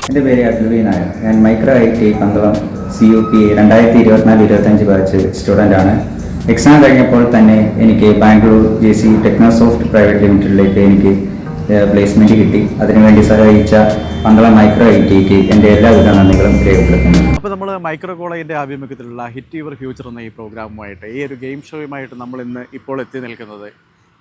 എൻ്റെ പേര് അദ്വൈ നായർ. ഞാൻ micro IT Pandalam CUP 2024-25 batch സ്റ്റുഡൻ്റാണ്. എക്സാം കഴിഞ്ഞപ്പോൾ തന്നെ എനിക്ക് ബാംഗ്ലൂർ JC ടെക്നോസോഫ്റ്റ് പ്രൈവറ്റ് ലിമിറ്റഡിലേക്ക് എനിക്ക് പ്ലേസ്മെൻറ്റ് കിട്ടി. അതിനുവേണ്ടി സഹായിച്ച പന്തളം മൈക്രോ ITക്ക് എൻ്റെ എല്ലാവിധ നന്ദികളും രേഖപ്പെടുത്തുന്നു. അപ്പോൾ നമ്മൾ മൈക്രോ കോളേജിൻ്റെ ആഭിമുഖ്യത്തിലുള്ള ഹിറ്റ് യുവർ ഫ്യൂച്ചർ എന്ന ഈ പ്രോഗ്രാമുമായിട്ട്, ഈ ഒരു ഗെയിം ഷോയുമായിട്ട് നമ്മൾ ഇന്ന് ഇപ്പോൾ എത്തി നിൽക്കുന്നത്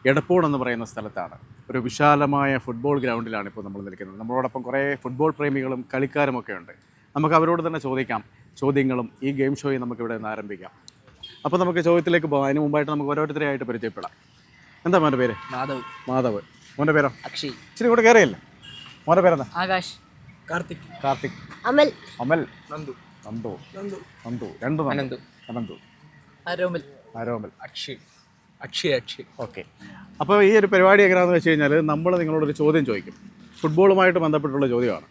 എടപ്പോട് എന്ന് പറയുന്ന സ്ഥലത്താണ്. ഒരു വിശാലമായ ഫുട്ബോൾ ഗ്രൗണ്ടിലാണ് ഇപ്പോൾ നമ്മൾ നിൽക്കുന്നത്. നമ്മളോടൊപ്പം കുറേ ഫുട്ബോൾ പ്രേമികളും കളിക്കാരുമൊക്കെ ഉണ്ട്. നമുക്ക് അവരോട് തന്നെ ചോദിക്കാം ചോദ്യങ്ങളും. ഈ ഗെയിം ഷോയും നമുക്കിവിടെ നിന്ന് ആരംഭിക്കാം. അപ്പോൾ നമുക്ക് ചോദ്യത്തിലേക്ക് പോകാം. അതിന് മുമ്പായിട്ട് നമുക്ക് ഓരോരുത്തരെയായിട്ട് പരിചയപ്പെടാം. എന്താ മോൻ്റെ പേര്? മാധവ്. മോൻ്റെ പേരോ? അക്ഷയ്. ഇച്ചിരി കൂടെ കയറിയല്ലേ? മോൻ്റെ പേരെന്താ? ആകാശ്. കാർത്തിക്. അമൽ. നന്ദു. രണ്ട് അനന്തു. ആരോമൽ. അക്ഷയ്. ഓക്കെ. അപ്പോൾ ഈ ഒരു പരിപാടി എങ്ങനെയാണെന്ന് വെച്ച് കഴിഞ്ഞാൽ നമ്മൾ നിങ്ങളോടൊരു ചോദ്യം ചോദിക്കും. ഫുട്ബോളുമായിട്ട് ബന്ധപ്പെട്ടുള്ള ചോദ്യമാണ്.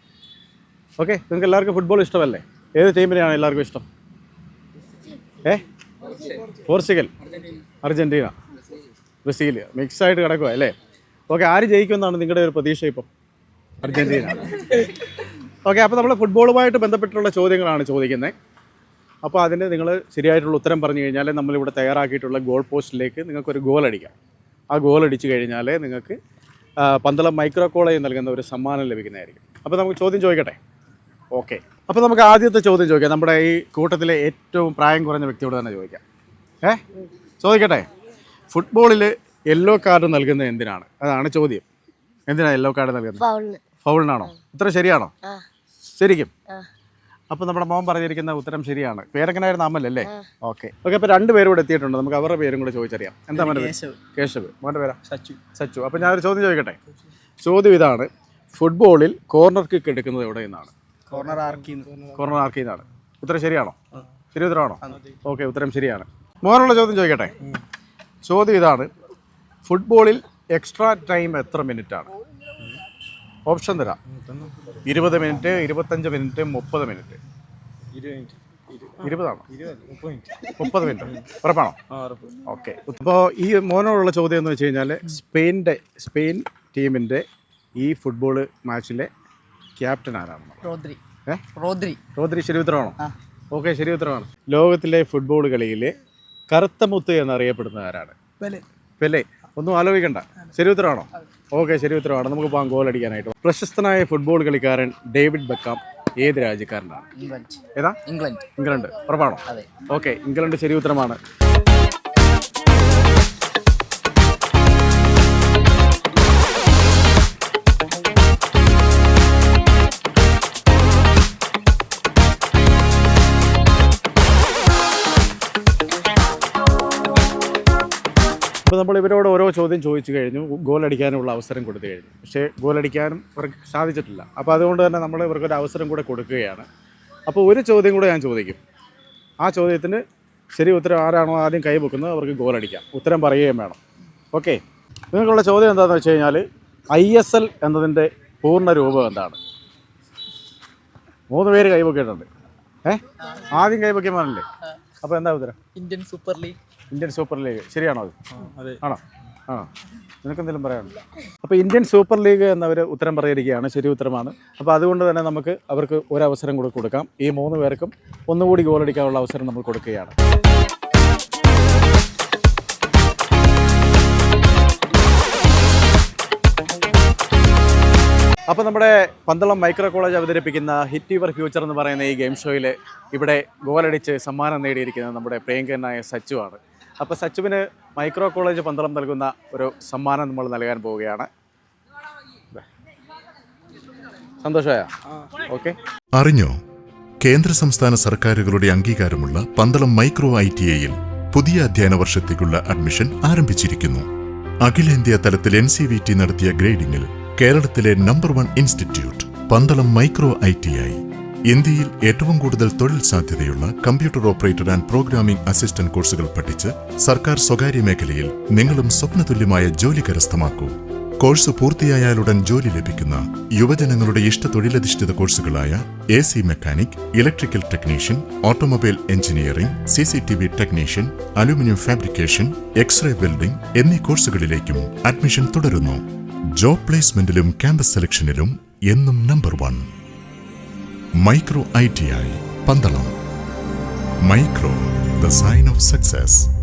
ഓക്കെ. നിങ്ങൾക്ക് എല്ലാവർക്കും ഫുട്ബോൾ ഇഷ്ടമല്ലേ? ഏത് ടീമിനെയാണ് എല്ലാവർക്കും ഇഷ്ടം? പോർച്ചുഗൽ, അർജൻറ്റീന, ബ്രസീൽ, മിക്സായിട്ട് കിടക്കുക അല്ലേ? ഓക്കെ. ആര് ജയിക്കുമെന്നാണ് നിങ്ങളുടെ ഒരു പ്രതീക്ഷ ഇപ്പം? അർജൻറ്റീന. ഓക്കെ. അപ്പോൾ നമ്മൾ ഫുട്ബോളുമായിട്ട് ബന്ധപ്പെട്ടുള്ള ചോദ്യങ്ങളാണ് ചോദിക്കുന്നത്. അപ്പോൾ അതിന് നിങ്ങൾ ശരിയായിട്ടുള്ള ഉത്തരം പറഞ്ഞു കഴിഞ്ഞാൽ നമ്മളിവിടെ തയ്യാറാക്കിയിട്ടുള്ള ഗോൾ പോസ്റ്റിലേക്ക് നിങ്ങൾക്കൊരു ഗോൾ അടിക്കാം. ആ ഗോൾ അടിച്ചു കഴിഞ്ഞാൽ നിങ്ങൾക്ക് പന്തളം മൈക്രോ കോളേജ് നൽകുന്ന ഒരു സമ്മാനം ലഭിക്കുന്നതായിരിക്കും. അപ്പോൾ നമുക്ക് ചോദ്യം ചോദിക്കട്ടെ? ഓക്കെ. അപ്പോൾ നമുക്ക് ആദ്യത്തെ ചോദ്യം ചോദിക്കാം. നമ്മുടെ ഈ കൂട്ടത്തിലെ ഏറ്റവും പ്രായം കുറഞ്ഞ വ്യക്തിയോട് തന്നെ ചോദിക്കാം. ചോദിക്കട്ടെ? ഫുട്ബോളിൽ യെല്ലോ കാർഡ് നൽകുന്നത് എന്തിനാണ്? അതാണ് ചോദ്യം. എന്തിനാണ് യെല്ലോ കാർഡ് നൽകുന്നത്? ഫൗളിനാണോ? ഉത്തരം ശരിയാണോ? ശരിക്കും? അപ്പോൾ നമ്മുടെ മോൻ പറഞ്ഞിരിക്കുന്ന ഉത്തരം ശരിയാണ്. പേരെങ്ങനായിരുന്നു? അമലല്ലേ? ഓക്കെ. അപ്പോൾ രണ്ട് പേരും കൂടെ എത്തിയിട്ടുണ്ട്. നമുക്ക് അവരുടെ പേരും കൂടെ ചോദിച്ചറിയാം. എന്താ മോൻ്റെ പേര്? കേശവ്. മോൻ്റെ പേരാ? സച്ചു. അപ്പോൾ ഞാനൊരു ചോദ്യം ചോദിക്കട്ടെ? ചോദ്യം ഇതാണ്: ഫുട്ബോളിൽ കോർണർ കിക്ക് എടുക്കുന്നത് എവിടെ നിന്നാണ്? കോർണർ ആർക്കിൽ നിന്നാണ്. ഉത്തരം ശരിയാണോ? ശരി ഉത്തരമാണോ? ഓക്കെ. ഉത്തരം ശരിയാണ്. മോനുള്ള ചോദ്യം ചോദിക്കട്ടെ? ചോദ്യം ഇതാണ്: ഫുട്ബോളിൽ എക്സ്ട്രാ ടൈം എത്ര മിനിറ്റാണ്? ഓപ്ഷൻ തരാം. 20 മിനിറ്റ്, 25 മിനിറ്റ്, 30 മിനിറ്റ്. 20 ആണോ? 30 മിനിറ്റ്. ഉറപ്പാണോ? ഓക്കെ. അപ്പോൾ ഈ മോനോടുള്ള ചോദ്യം എന്ന് വെച്ച് കഴിഞ്ഞാൽ സ്പെയിൻ ടീമിൻ്റെ ഈ ഫുട്ബോൾ മാച്ചിലെ ക്യാപ്റ്റൻ ആരാണ്? റോദ്രി. ശരി ഉത്തരമാണോ? ഓക്കെ. ശരി ഉത്തരമാണ്. ലോകത്തിലെ ഫുട്ബോൾ കളിയിലെ കറുത്ത മുത്ത് എന്നറിയപ്പെടുന്നത് ആരാണ്? പെലെ. ഒന്നും ആലോചിക്കണ്ട. ശരി ഉത്തരമാണോ? ഓക്കെ. ശരി ഉത്തരവാണ്. നമുക്ക് പോകാം ഗോൾ അടിക്കാനായിട്ട്. പ്രശസ്തനായ ഫുട്ബോൾ കളിക്കാരൻ ഡേവിഡ് ബെക്കാം ഏത് രാജ്യക്കാരനാണ്? ഏതാ? ഇംഗ്ലണ്ട്. ഉറപ്പാണോ? ഓക്കെ. ഇംഗ്ലണ്ട് ശരി ഉത്തരമാണ്. അപ്പോൾ നമ്മൾ ഇവരോട് ഓരോ ചോദ്യം ചോദിച്ചു കഴിഞ്ഞു. ഗോൾ അടിക്കാനുള്ള അവസരം കൊടുത്തു കഴിഞ്ഞു. പക്ഷേ ഗോൾ അടിക്കാനും ഇവർക്ക് സാധിച്ചിട്ടില്ല. അപ്പോൾ അതുകൊണ്ട് തന്നെ നമ്മൾ ഇവർക്കൊരു അവസരം കൂടെ കൊടുക്കുകയാണ്. അപ്പോൾ ഒരു ചോദ്യം കൂടെ ഞാൻ ചോദിക്കും. ആ ചോദ്യത്തിന് ശരി ഉത്തരം ആരാണോ ആദ്യം കൈ വെക്കുന്നത് അവർക്ക് ഗോൾ അടിക്കാം. ഉത്തരം പറയുകയും വേണം. ഓക്കെ. നിങ്ങൾക്കുള്ള ചോദ്യം എന്താണെന്ന് വെച്ച് കഴിഞ്ഞാൽ ISL എന്നതിൻ്റെ പൂർണ്ണ രൂപം എന്താണ്? 3 പേര് കൈ വെക്കിയിട്ടുണ്ട്. ആദ്യം കൈ വെക്കാൻ പറഞ്ഞില്ലേ? അപ്പോൾ എന്താ ഉത്തരം? Indian super league. ശരിയാണോ? അത് ആണോ? നിനക്കെന്തെങ്കിലും പറയാനുണ്ടോ? അപ്പോൾ ഇന്ത്യൻ സൂപ്പർ ലീഗ് എന്നവർ ഉത്തരം പറഞ്ഞിരിക്കുകയാണ്. ശരി ഉത്തരമാണ്. അപ്പോൾ അതുകൊണ്ട് തന്നെ നമുക്ക് അവർക്ക് ഒരവസരം കൂടെ കൊടുക്കാം. ഈ 3 പേർക്കും ഒന്നുകൂടി ഗോൾ അടിക്കാനുള്ള അവസരം നമ്മൾ കൊടുക്കുകയാണ്. അപ്പോൾ നമ്മുടെ പന്തളം മൈക്രോ കോളേജ് അവതരിപ്പിക്കുന്ന ഹിറ്റ് യുവർ ഫ്യൂച്ചർ എന്ന് പറയുന്ന ഈ ഗെയിം ഷോയിൽ ഇവിടെ ഗോളടിച്ച് സമ്മാനം നേടിയിരിക്കുന്നത് നമ്മുടെ പ്രിയങ്കരനായ സച്ചു ആണ്. അപ്പോൾ സച്ചുവിന് മൈക്രോ കോളേജ് പന്തളം നൽകുന്ന ഒരു സമ്മാനം നമ്മൾ നൽകാൻ പോവുകയാണ്. സന്തോഷമായ? ഓക്കെ. അറിഞ്ഞോ? കേന്ദ്ര സംസ്ഥാന സർക്കാരുകളുടെ അംഗീകാരമുള്ള പന്തളം മൈക്രോ ITIയിൽ പുതിയ അധ്യയന വർഷത്തേക്കുള്ള അഡ്മിഷൻ ആരംഭിച്ചിരിക്കുന്നു. അഖിലേന്ത്യാ തലത്തിൽ NCVT നടത്തിയ ഗ്രേഡിംഗിൽ കേരളത്തിലെ number 1 institute Pandalam micro ITI. ഇന്ത്യയിൽ ഏറ്റവും കൂടുതൽ തൊഴിൽ സാധ്യതയുള്ള computer operator and programming assistant കോഴ്സുകൾ പഠിച്ച് സർക്കാർ സ്വകാര്യ മേഖലയിൽ നിങ്ങളും സ്വപ്നതുല്യമായ ജോലി കരസ്ഥമാക്കൂ. കോഴ്സ് പൂർത്തിയായാലുടൻ ജോലി ലഭിക്കുന്ന യുവജനങ്ങളുടെ ഇഷ്ട തൊഴിലധിഷ്ഠിത കോഴ്സുകളായ AC mechanic, electrical technician, automobile engineering, CCTV technician, aluminium fabrication, x-ray welding എന്നീ കോഴ്സുകളിലേക്കും അഡ്മിഷൻ തുടരുന്നു. ജോബ് പ്ലേസ്മെന്റിലും ക്യാമ്പസ് സെലക്ഷനിലും എന്നും number 1. Micro ITI Pandalam. Micro, the sign of success.